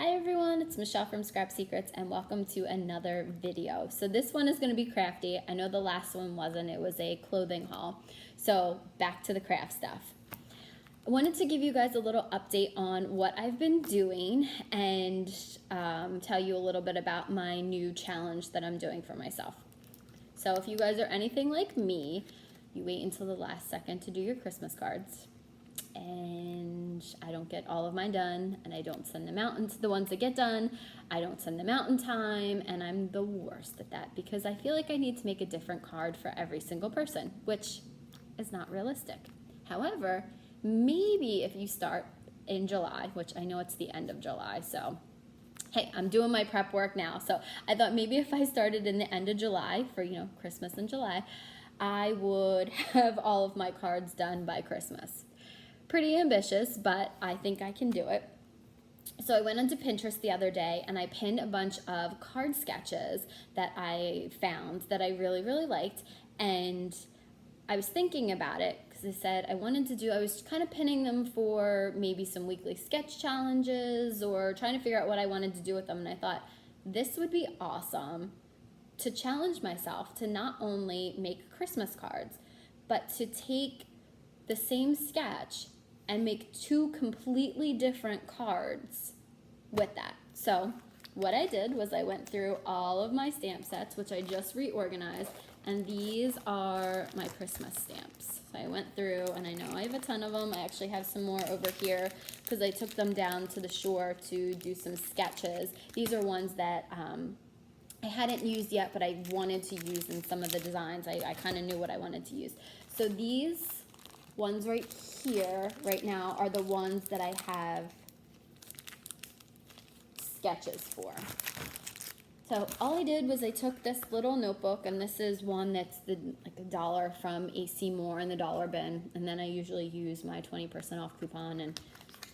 Hi everyone, it's Michelle from Scrap Secrets and welcome to another video. So this one is going to be crafty. I know the last one wasn't, it was a clothing haul. So back to the craft stuff. I wanted to give you guys a little update on what I've been doing and tell you a little bit about my new challenge that I'm doing for myself. So if you guys are anything like me, you wait until the last second to do your Christmas cards. And I don't get all of mine done, and I don't send them out into the ones that get done. I don't send them out in time, and I'm the worst at that because I feel like I need to make a different card for every single person, which is not realistic. However, maybe if you start in July, which I know it's the end of July, so hey, I'm doing my prep work now. So I thought maybe if I started in the end of July for, Christmas in July, I would have all of my cards done by Christmas. Pretty ambitious, but I think I can do it. So I went onto Pinterest the other day and I pinned a bunch of card sketches that I found that I really, really liked. And I was thinking about it because I said I was kind of pinning them for maybe some weekly sketch challenges or trying to figure out what I wanted to do with them. And I thought this would be awesome to challenge myself to not only make Christmas cards, but to take the same sketch and make two completely different cards with that. So what I did was I went through all of my stamp sets, which I just reorganized, and these are my Christmas stamps. So I went through, and I know I have a ton of them. I actually have some more over here because I took them down to the shore to do some sketches. These are ones that I hadn't used yet, but I wanted to use in some of the designs. I kind of knew what I wanted to use. So these ones right here, right now, are the ones that I have sketches for. So all I did was I took this little notebook, and this is one that's like $1 from AC Moore in the dollar bin, and then I usually use my 20% off coupon, and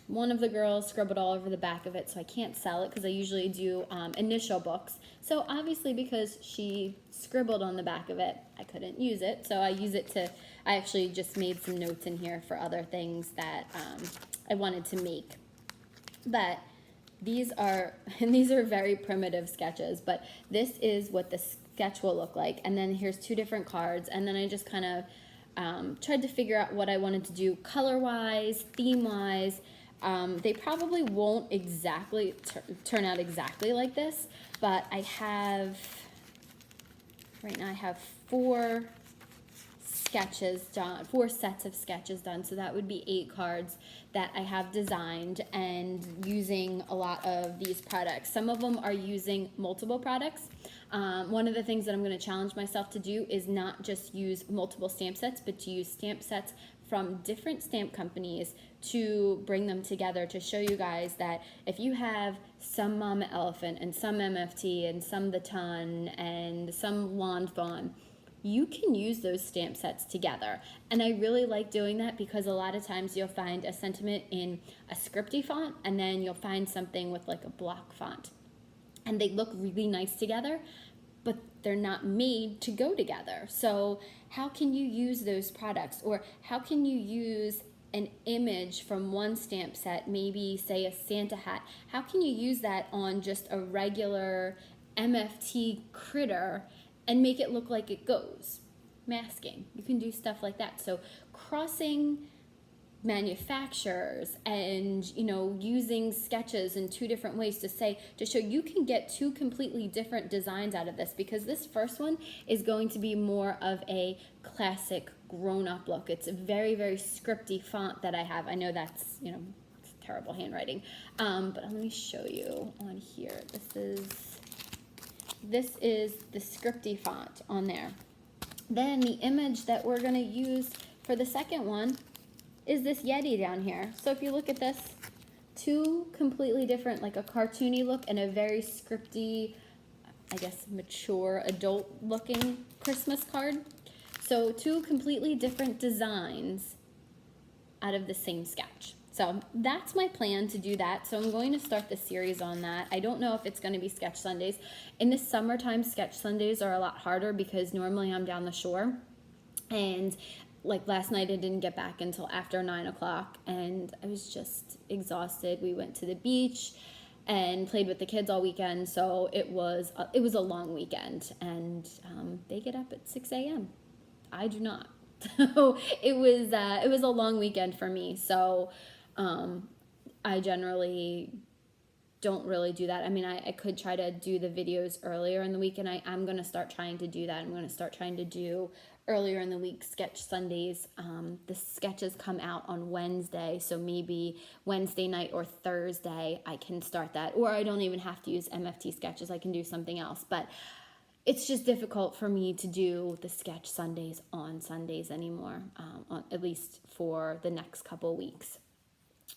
one of the girls scribbled all over the back of it, so I can't sell it because I usually do initial books. So obviously because she scribbled on the back of it, I couldn't use it. So I actually just made some notes in here for other things that I wanted to make. But these are very primitive sketches, but this is what the sketch will look like. And then here's two different cards, and then I just kind of tried to figure out what I wanted to do color-wise, theme-wise. They probably won't exactly turn out exactly like this, but right now I have four sets of sketches done, so that would be 8 cards that I have designed and using a lot of these products. Some of them are using multiple products. One of the things that I'm going to challenge myself to do is not just use multiple stamp sets, but to use stamp sets from different stamp companies to bring them together to show you guys that if you have some Mama Elephant and some MFT and some The Ton and some Wand Fawn, you can use those stamp sets together. And I really like doing that because a lot of times you'll find a sentiment in a scripty font, and then you'll find something with like a block font. And they look really nice together, but they're not made to go together. So how can you use those products? Or how can you use an image from one stamp set, maybe say a Santa hat? How can you use that on just a regular MFT critter and make it look like it goes? Masking. You can do stuff like that. So crossing manufacturers and using sketches in 2 different ways to show you can get 2 completely different designs out of this, because this first one is going to be more of a classic grown-up look. It's a very, very scripty font that I have. I know that's it's terrible handwriting, but let me show you on here. This is the scripty font on there. Then the image that we're going to use for the second one is this Yeti down here. So if you look at this, 2 completely different, like a cartoony look and a very scripty, I guess mature adult looking Christmas card. So 2 completely different designs out of the same sketch. So that's my plan to do that. So I'm going to start the series on that. I don't know if it's going to be Sketch Sundays. In the summertime, Sketch Sundays are a lot harder because normally I'm down the shore, and like last night I didn't get back until after 9 o'clock and I was just exhausted. We went to the beach and played with the kids all weekend. So it was a long weekend, and they get up at 6 a.m. I do not. So it was a long weekend for me. So I generally don't really do that. I mean, I could try to do the videos earlier in the week, and I'm going to start trying to do that. I'm going to start trying to do earlier in the week sketch Sundays. The sketches come out on Wednesday, so maybe Wednesday night or Thursday I can start that. Or I don't even have to use MFT sketches. I can do something else. But it's just difficult for me to do the sketch Sundays on Sundays anymore, at least for the next couple weeks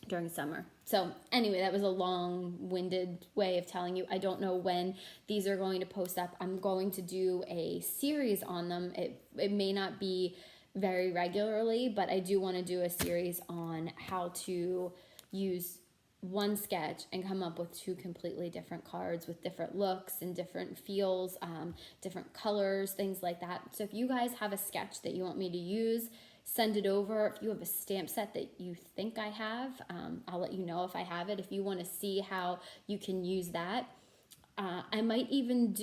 during summer. So anyway, that was a long-winded way of telling you. I don't know when these are going to post up. I'm going to do a series on them. It may not be very regularly, but I do want to do a series on how to use one sketch and come up with two completely different cards with different looks and different feels, different colors, things like that. So if you guys have a sketch that you want me to use, send it over. If you have a stamp set that you think I have, I'll let you know if I have it. If you want to see how you can use that, I might even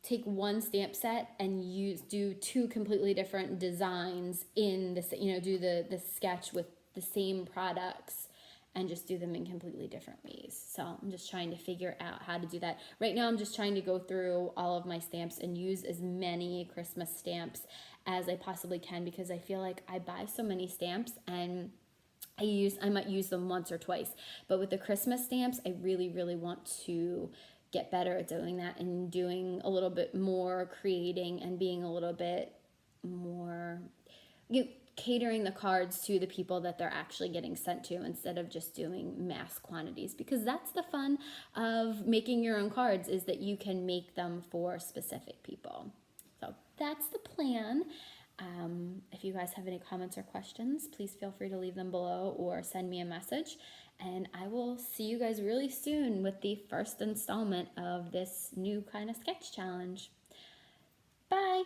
take one stamp set and do two completely different designs in this, do the sketch with the same products and just do them in completely different ways. So I'm just trying to figure out how to do that. Right now I'm just trying to go through all of my stamps and use as many Christmas stamps as I possibly can, because I feel like I buy so many stamps and I might use them once or twice. But with the Christmas stamps, I really, really want to get better at doing that and doing a little bit more creating and being a little bit more catering the cards to the people that they're actually getting sent to, instead of just doing mass quantities, because that's the fun of making your own cards, is that you can make them for specific people. So that's the plan. If you guys have any comments or questions, please feel free to leave them below or send me a message, and I will see you guys really soon with the first installment of this new kind of sketch challenge. Bye!